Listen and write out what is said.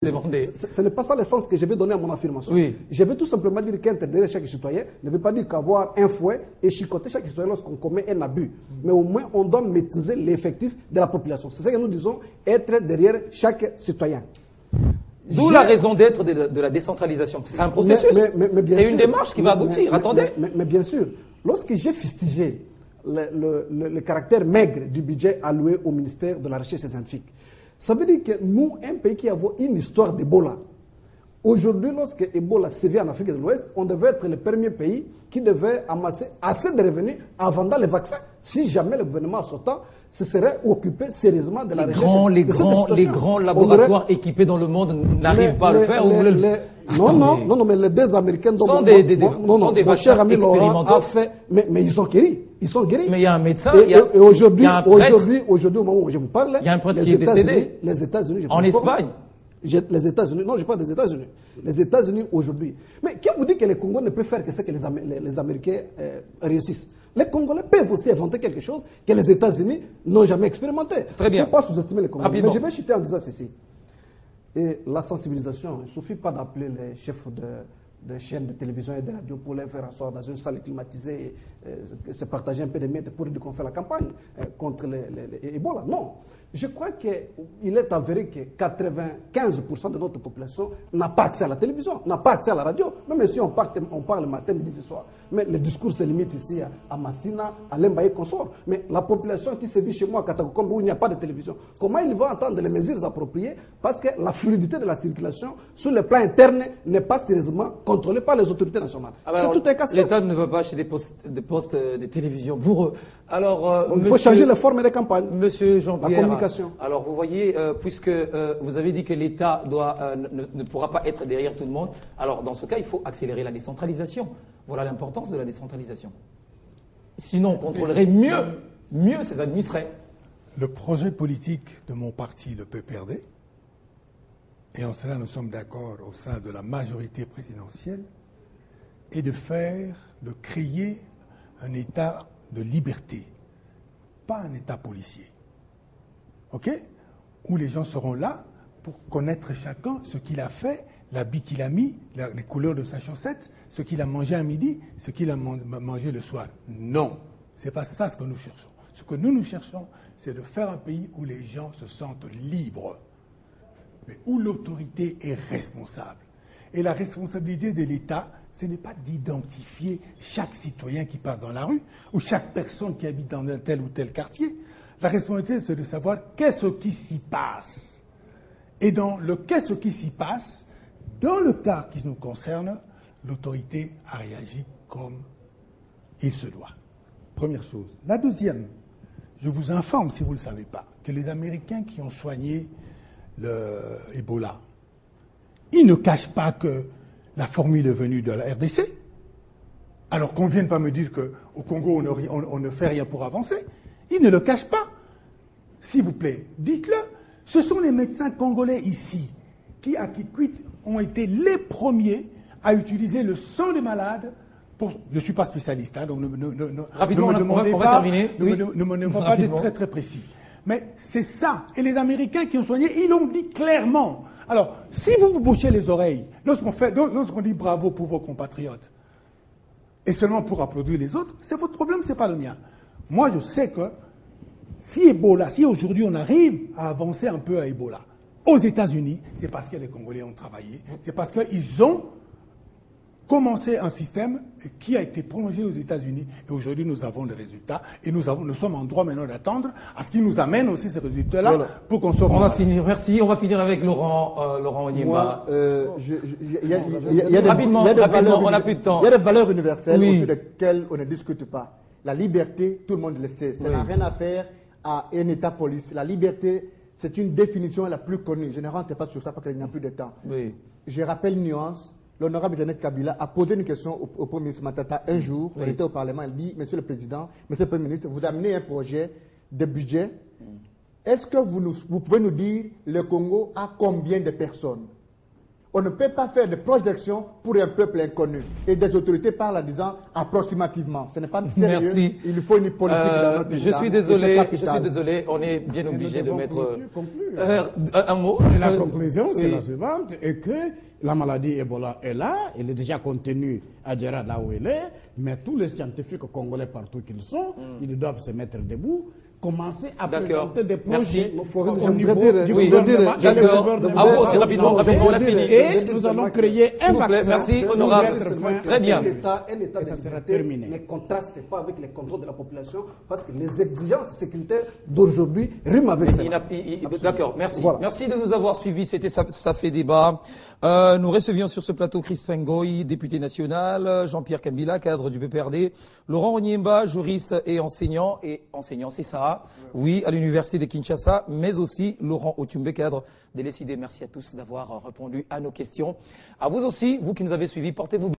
Ce n'est pas ça le sens que je vais donner à mon affirmation. Oui. Je vais tout simplement dire qu'interdire chaque citoyen ne veut pas dire qu'avoir un fouet et chicoter chaque citoyen lorsqu'on commet un abus. Mais au moins, on doit maîtriser l'effectif de la population. C'est ça que nous disons, être derrière chaque citoyen. D'où la raison d'être de la décentralisation. C'est un processus. C'est une démarche qui va aboutir. Attendez. Mais bien sûr, lorsque j'ai fustigé le caractère maigre du budget alloué au ministère de la Recherche scientifique, ça veut dire que nous, un pays qui avons une histoire d'Ebola, aujourd'hui, lorsque Ebola sévit en Afrique de l'Ouest, on devait être le premier pays qui devait amasser assez de revenus en vendant les vaccins. Si jamais le gouvernement sortant se serait occupé sérieusement de la recherche. Les grands laboratoires équipés dans le monde n'arrivent pas à le faire. Non, mais les deux Américains sont des vaccins expérimentaux. A fait, mais ils sont guéris. Ils sont guéris. Mais il y a un médecin, et aujourd'hui, au moment où je vous parle, il y a un prêtre qui est décédé. Les États-Unis. En Espagne. Les États-Unis, non, je parle des États-Unis. Les États-Unis aujourd'hui. Mais qui vous dit que les Congolais ne peuvent faire que ce que les Américains réussissent? Les Congolais peuvent aussi inventer quelque chose que les États-Unis n'ont jamais expérimenté. Très bien. Il ne faut pas sous-estimer les Congolais. Rapidement. Mais je vais chuter en disant ceci. Et la sensibilisation, il ne suffit pas d'appeler les chefs de chaînes de télévision et de radio pour les faire asseoir dans une salle climatisée, se partager un peu de miettes pour dire qu'on fait la campagne contre les Ebola. Non. Je crois qu'il est avéré que 95% de notre population n'a pas accès à la télévision, n'a pas accès à la radio. Même si on parle matin, midi et soir. Mais le discours se limite ici à Massina, à Lemba et consort. Mais la population qui se vit chez moi à Katakokombe où il n'y a pas de télévision, comment il va entendre les mesures appropriées? Parce que la fluidité de la circulation sur le plan interne n'est pas sérieusement contrôlée par les autorités nationales. C'est tout un casse-tête. L'État ne veut pas acheter des postes de télévision pour eux. Alors, il faut changer les formes des campagnes. Monsieur Jean-Pierre, la communication. Alors vous voyez, puisque vous avez dit que l'État ne pourra pas être derrière tout le monde, alors dans ce cas, il faut accélérer la décentralisation. Voilà l'importance de la décentralisation. Sinon, on contrôlerait mieux ses administrés. Le projet politique de mon parti, le PPRD, et en cela nous sommes d'accord au sein de la majorité présidentielle, est de créer un État de liberté, pas un État policier. OK? Où les gens seront là pour connaître chacun ce qu'il a fait, l'habit qu'il a mis, les couleurs de sa chaussette, ce qu'il a mangé à midi, ce qu'il a mangé le soir. Non, ce n'est pas ça ce que nous cherchons. Ce que nous cherchons, c'est de faire un pays où les gens se sentent libres, mais où l'autorité est responsable. Et la responsabilité de l'État, ce n'est pas d'identifier chaque citoyen qui passe dans la rue ou chaque personne qui habite dans un tel ou tel quartier. La responsabilité, c'est de savoir qu'est-ce qui s'y passe. Et dans le qu'est-ce qui s'y passe, dans le cas qui nous concerne, l'autorité a réagi comme il se doit. Première chose. La deuxième, je vous informe, si vous ne le savez pas, que les Américains qui ont soigné le Ebola, ils ne cachent pas que la formule est venue de la RDC. Alors qu'on ne vienne pas me dire qu'au Congo, on ne fait rien pour avancer. Ils ne le cachent pas. S'il vous plaît, dites-le. Ce sont les médecins congolais ici qui, à Kikwit, ont été les premiers à utiliser le sang des malades. Je ne suis pas spécialiste, hein, donc ne me demandez pas d'être très très précis. Mais c'est ça. Et les Américains qui ont soigné, ils l'ont dit clairement. Alors, si vous vous bouchez les oreilles, lorsqu'on dit bravo pour vos compatriotes, et seulement pour applaudir les autres, c'est votre problème, ce n'est pas le mien. Moi, je sais que si aujourd'hui on arrive à avancer un peu à Ebola, aux États-Unis, c'est parce que les Congolais ont travaillé, c'est parce qu'ils ont commencé un système qui a été prolongé aux États-Unis. Et aujourd'hui, nous avons des résultats. Et nous sommes en droit maintenant d'attendre à ce qu'ils nous amènent aussi ces résultats-là pour qu'on soit... On va finir avec Laurent Onyema. Rapidement, on n'a plus de temps. Il y a des valeurs universelles autour desquelles on ne discute pas. La liberté, tout le monde le sait. Ça n'a rien à faire à un État police. La liberté, c'est une définition la plus connue. Je ne rentre pas sur ça parce qu'il n'y a plus de temps. Oui. Je rappelle une nuance. L'honorable Janet Kabila a posé une question au Premier ministre Matata un jour. Elle était au Parlement. Elle dit, Monsieur le Président, Monsieur le Premier ministre, vous amenez un projet de budget. Est-ce que vous pouvez nous dire le Congo a combien de personnes? On ne peut pas faire des projections pour un peuple inconnu. Et des autorités parlent en disant approximativement. Ce n'est pas sérieux. Merci. Il faut une politique dans notre je État. suis désolé, on est bien obligé de mettre un mot. Et la conclusion, c'est la suivante, et que la maladie Ebola est là, elle est déjà contenue à Djerra là où elle est, mais tous les scientifiques congolais partout qu'ils sont, ils doivent se mettre debout, commencer à présenter des projets au niveau du gouvernement. D'accord. C'est rapidement, on a fini. Et nous allons créer un vaccin. Merci, honorable. Très bien. Un état de sécurité ne contraste pas avec les contrôles de la population parce que les exigences sécuritaires d'aujourd'hui riment avec ça. D'accord, merci. Voilà. Merci de nous avoir suivis. C'était ça fait débat. Nous recevions sur ce plateau Chris Fengoy, député national, Jean-Pierre Kambila, cadre du PPRD, Laurent Onyemba, juriste et enseignant, c'est ça. Oui, à l'université de Kinshasa, mais aussi Laurent Otumbe, cadre de l'ECID. Merci à tous d'avoir répondu à nos questions. À vous aussi, vous qui nous avez suivis, portez-vous bien.